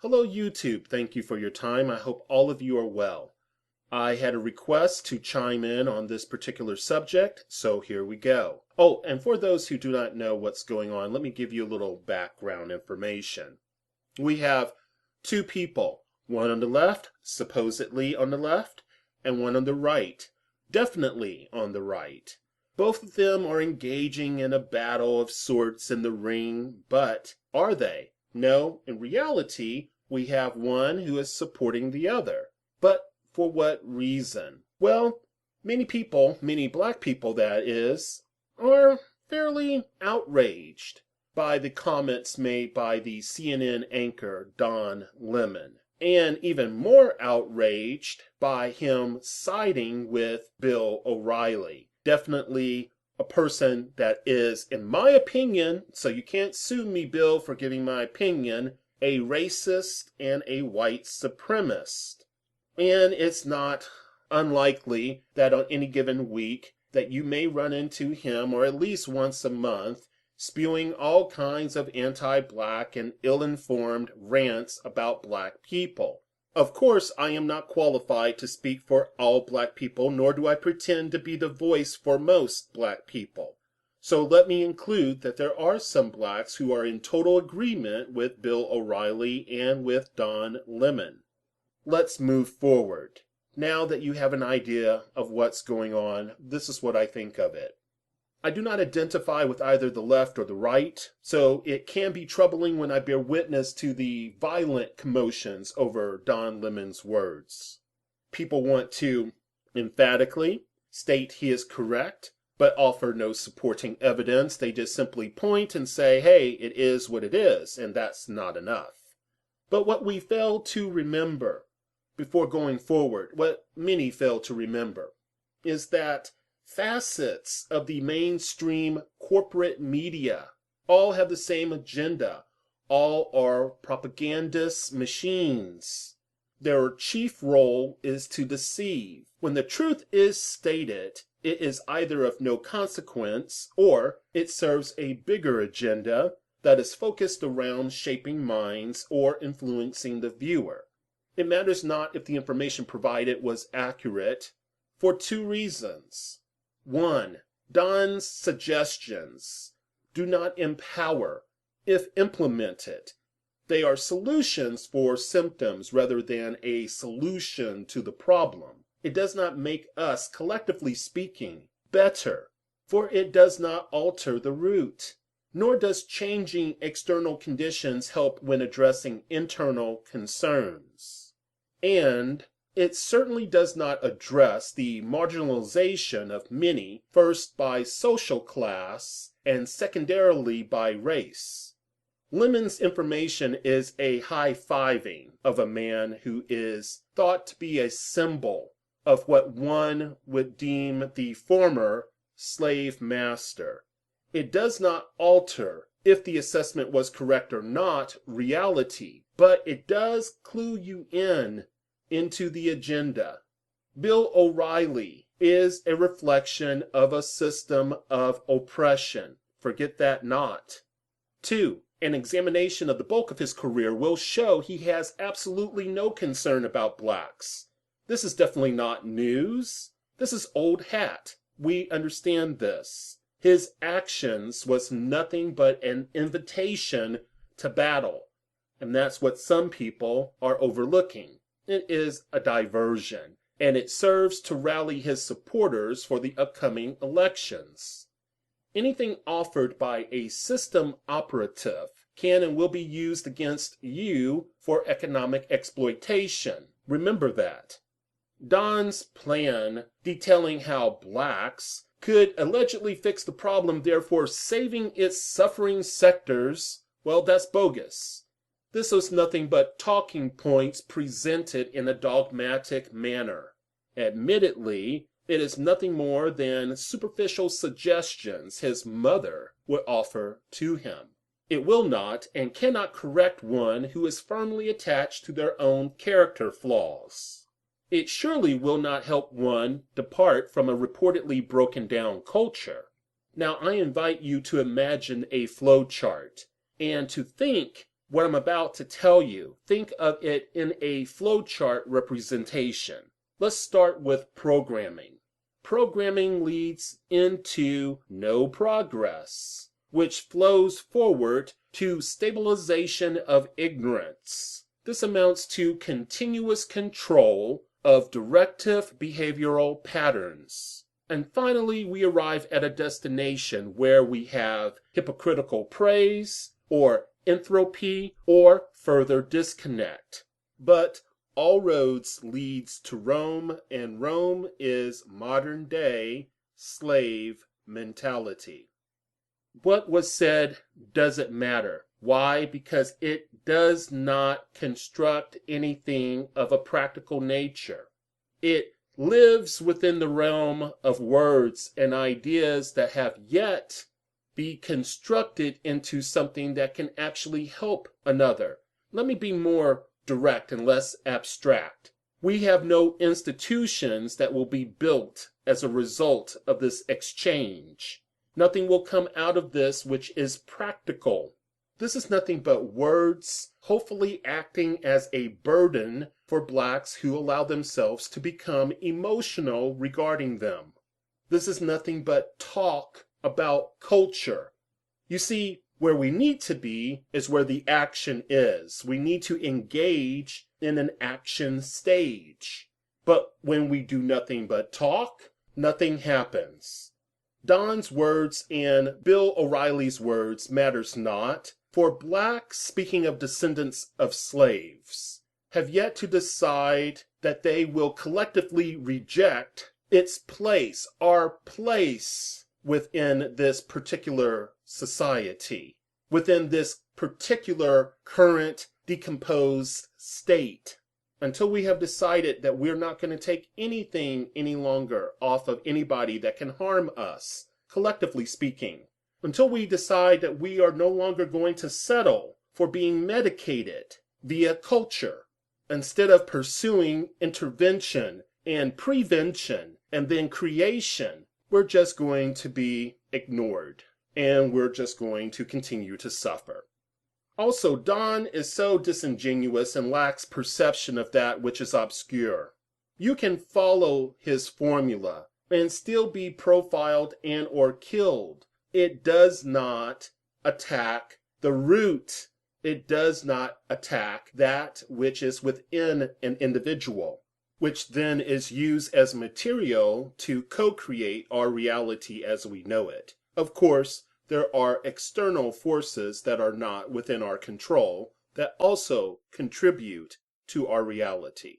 Hello YouTube, thank you for your time. I hope all of you are well. I had a request to chime in on this particular subject, so here we go. Oh, and for those who do not know what's going on, let me give you a little background information. We have two people, one on the left, supposedly on the left, and one on the right, definitely on the right. Both of them are engaging in a battle of sorts in the ring, but are they? No, in reality, we have one who is supporting the other. But for what reason? Well, many people, many black people that is, are fairly outraged by the comments made by the CNN anchor Don Lemon, and even more outraged by him siding with Bill O'Reilly. Definitely a person that is, in my opinion, so you can't sue me, Bill, for giving my opinion, a racist and a white supremacist. And it's not unlikely that on any given week that you may run into him, or at least once a month, spewing all kinds of anti-black and ill-informed rants about black people. Of course, I am not qualified to speak for all black people, nor do I pretend to be the voice for most black people. So let me include that there are some blacks who are in total agreement with Bill O'Reilly and with Don Lemon. Let's move forward. Now that you have an idea of what's going on, this is what I think of it. I do not identify with either the left or the right, so it can be troubling when I bear witness to the violent commotions over Don Lemon's words. People want to emphatically state he is correct, but offer no supporting evidence. They just simply point and say, hey, it is what it is, and that's not enough. But what we fail to remember before going forward, what many fail to remember, is that facets of the mainstream corporate media all have the same agenda. All are propagandist machines. Their chief role is to deceive. When the truth is stated, it is either of no consequence or it serves a bigger agenda that is focused around shaping minds or influencing the viewer. It matters not if the information provided was accurate for two reasons. One, Don's suggestions do not empower if implemented. They are solutions for symptoms rather than a solution to the problem. It does not make us, collectively speaking, better, for it does not alter the root. Nor does changing external conditions help when addressing internal concerns. And it certainly does not address the marginalization of many, first by social class and secondarily by race. Lemon's information is a high-fiving of a man who is thought to be a symbol of what one would deem the former slave master. It does not alter, if the assessment was correct or not, reality, but it does clue you into the agenda. Bill O'Reilly is a reflection of a system of oppression. Forget that not. 2. An examination of the bulk of his career will show he has absolutely no concern about blacks. This is definitely not news. This is old hat. We understand this. His actions was nothing but an invitation to battle. And that's what some people are overlooking. It is a diversion, and it serves to rally his supporters for the upcoming elections. Anything offered by a system operative can and will be used against you for economic exploitation. Remember that. Don's plan detailing how blacks could allegedly fix the problem, therefore saving its suffering sectors, well, that's bogus. This was nothing but talking points presented in a dogmatic manner. Admittedly, it is nothing more than superficial suggestions his mother would offer to him. It will not and cannot correct one who is firmly attached to their own character flaws. It surely will not help one depart from a reportedly broken down culture. Now I invite you to imagine a flow chart and to think what I'm about to tell you. Think of it in a flowchart representation. Let's start with programming. Programming leads into no progress, which flows forward to stabilization of ignorance. This amounts to continuous control of directive behavioral patterns. And finally, we arrive at a destination where we have hypocritical praise, or entropy, or further disconnect. But all roads leads to Rome, and Rome is modern day slave mentality. What was said doesn't matter. Why? Because it does not construct anything of a practical nature. It lives within the realm of words and ideas that have yet be constructed into something that can actually help another. Let me be more direct and less abstract. We have no institutions that will be built as a result of this exchange. Nothing will come out of this which is practical. This is nothing but words, hopefully acting as a burden for blacks who allow themselves to become emotional regarding them. This is nothing but talk about culture. You see, where we need to be is where the action is. We need to engage in an action stage. But when we do nothing but talk, nothing happens. Don's words and Bill O'Reilly's words matters not, for blacks, speaking of descendants of slaves, have yet to decide that they will collectively reject its place, our place within this particular society, within this particular current decomposed state. Until we have decided that we're not going to take anything any longer off of anybody that can harm us, collectively speaking. Until we decide that we are no longer going to settle for being medicated via culture, instead of pursuing intervention and prevention and then creation, we're just going to be ignored and we're just going to continue to suffer. Also, Don is so disingenuous and lacks perception of that which is obscure. You can follow his formula and still be profiled and or killed. It does not attack the root. It does not attack that which is within an individual, which then is used as material to co-create our reality as we know it. Of course, there are external forces that are not within our control that also contribute to our reality.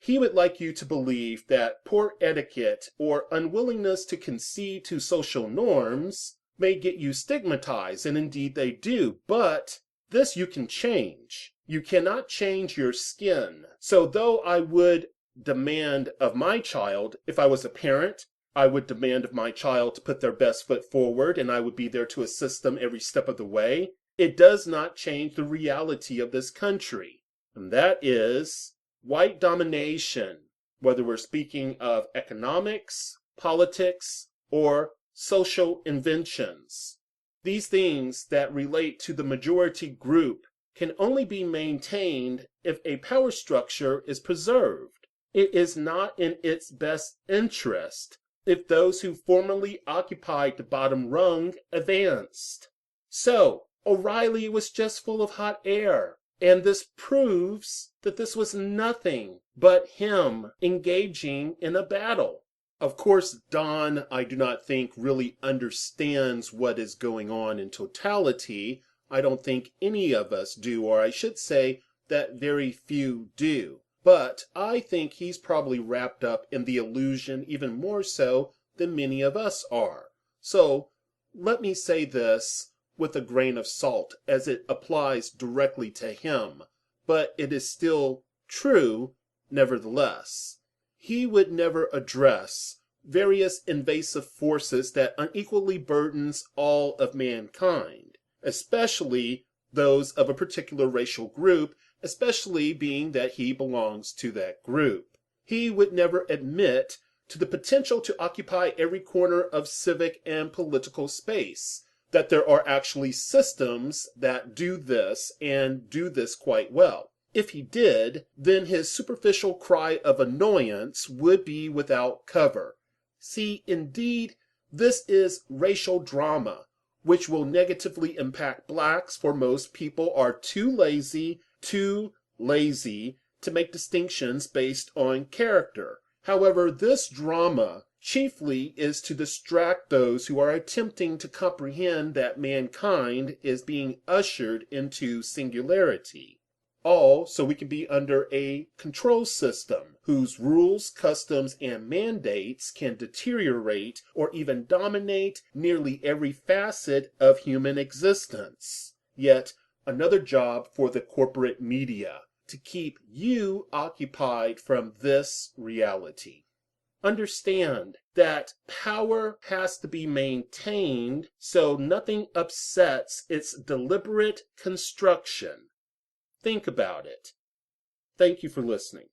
He would like you to believe that poor etiquette or unwillingness to concede to social norms may get you stigmatized, and indeed they do, but this you can change. You cannot change your skin. So though I would demand of my child, if I was a parent, I would demand of my child to put their best foot forward, and I would be there to assist them every step of the way. It does not change the reality of this country, and that is white domination, whether we're speaking of economics, politics, or social inventions. These things that relate to the majority group can only be maintained if a power structure is preserved. It is not in its best interest if those who formerly occupied the bottom rung advanced. So, O'Reilly was just full of hot air, and this proves that this was nothing but him engaging in a battle. Of course, Don, I do not think, really understands what is going on in totality. I don't think any of us do, or I should say that very few do. But I think he's probably wrapped up in the illusion even more so than many of us are. So let me say this with a grain of salt as it applies directly to him, but it is still true nevertheless. He would never address various invasive forces that unequally burdens all of mankind, especially those of a particular racial group, especially being that he belongs to that group. He would never admit to the potential to occupy every corner of civic and political space. that there are actually systems that do this and do this quite well. If he did, then his superficial cry of annoyance would be without cover. See, indeed, this is racial drama, which will negatively impact blacks, for most people are too lazy to make distinctions based on character. However, this drama chiefly is to distract those who are attempting to comprehend that mankind is being ushered into singularity. All so we can be under a control system whose rules, customs, and mandates can deteriorate or even dominate nearly every facet of human existence. Yet another job for the corporate media to keep you occupied from this reality. Understand that power has to be maintained so nothing upsets its deliberate construction. Think about it. Thank you for listening.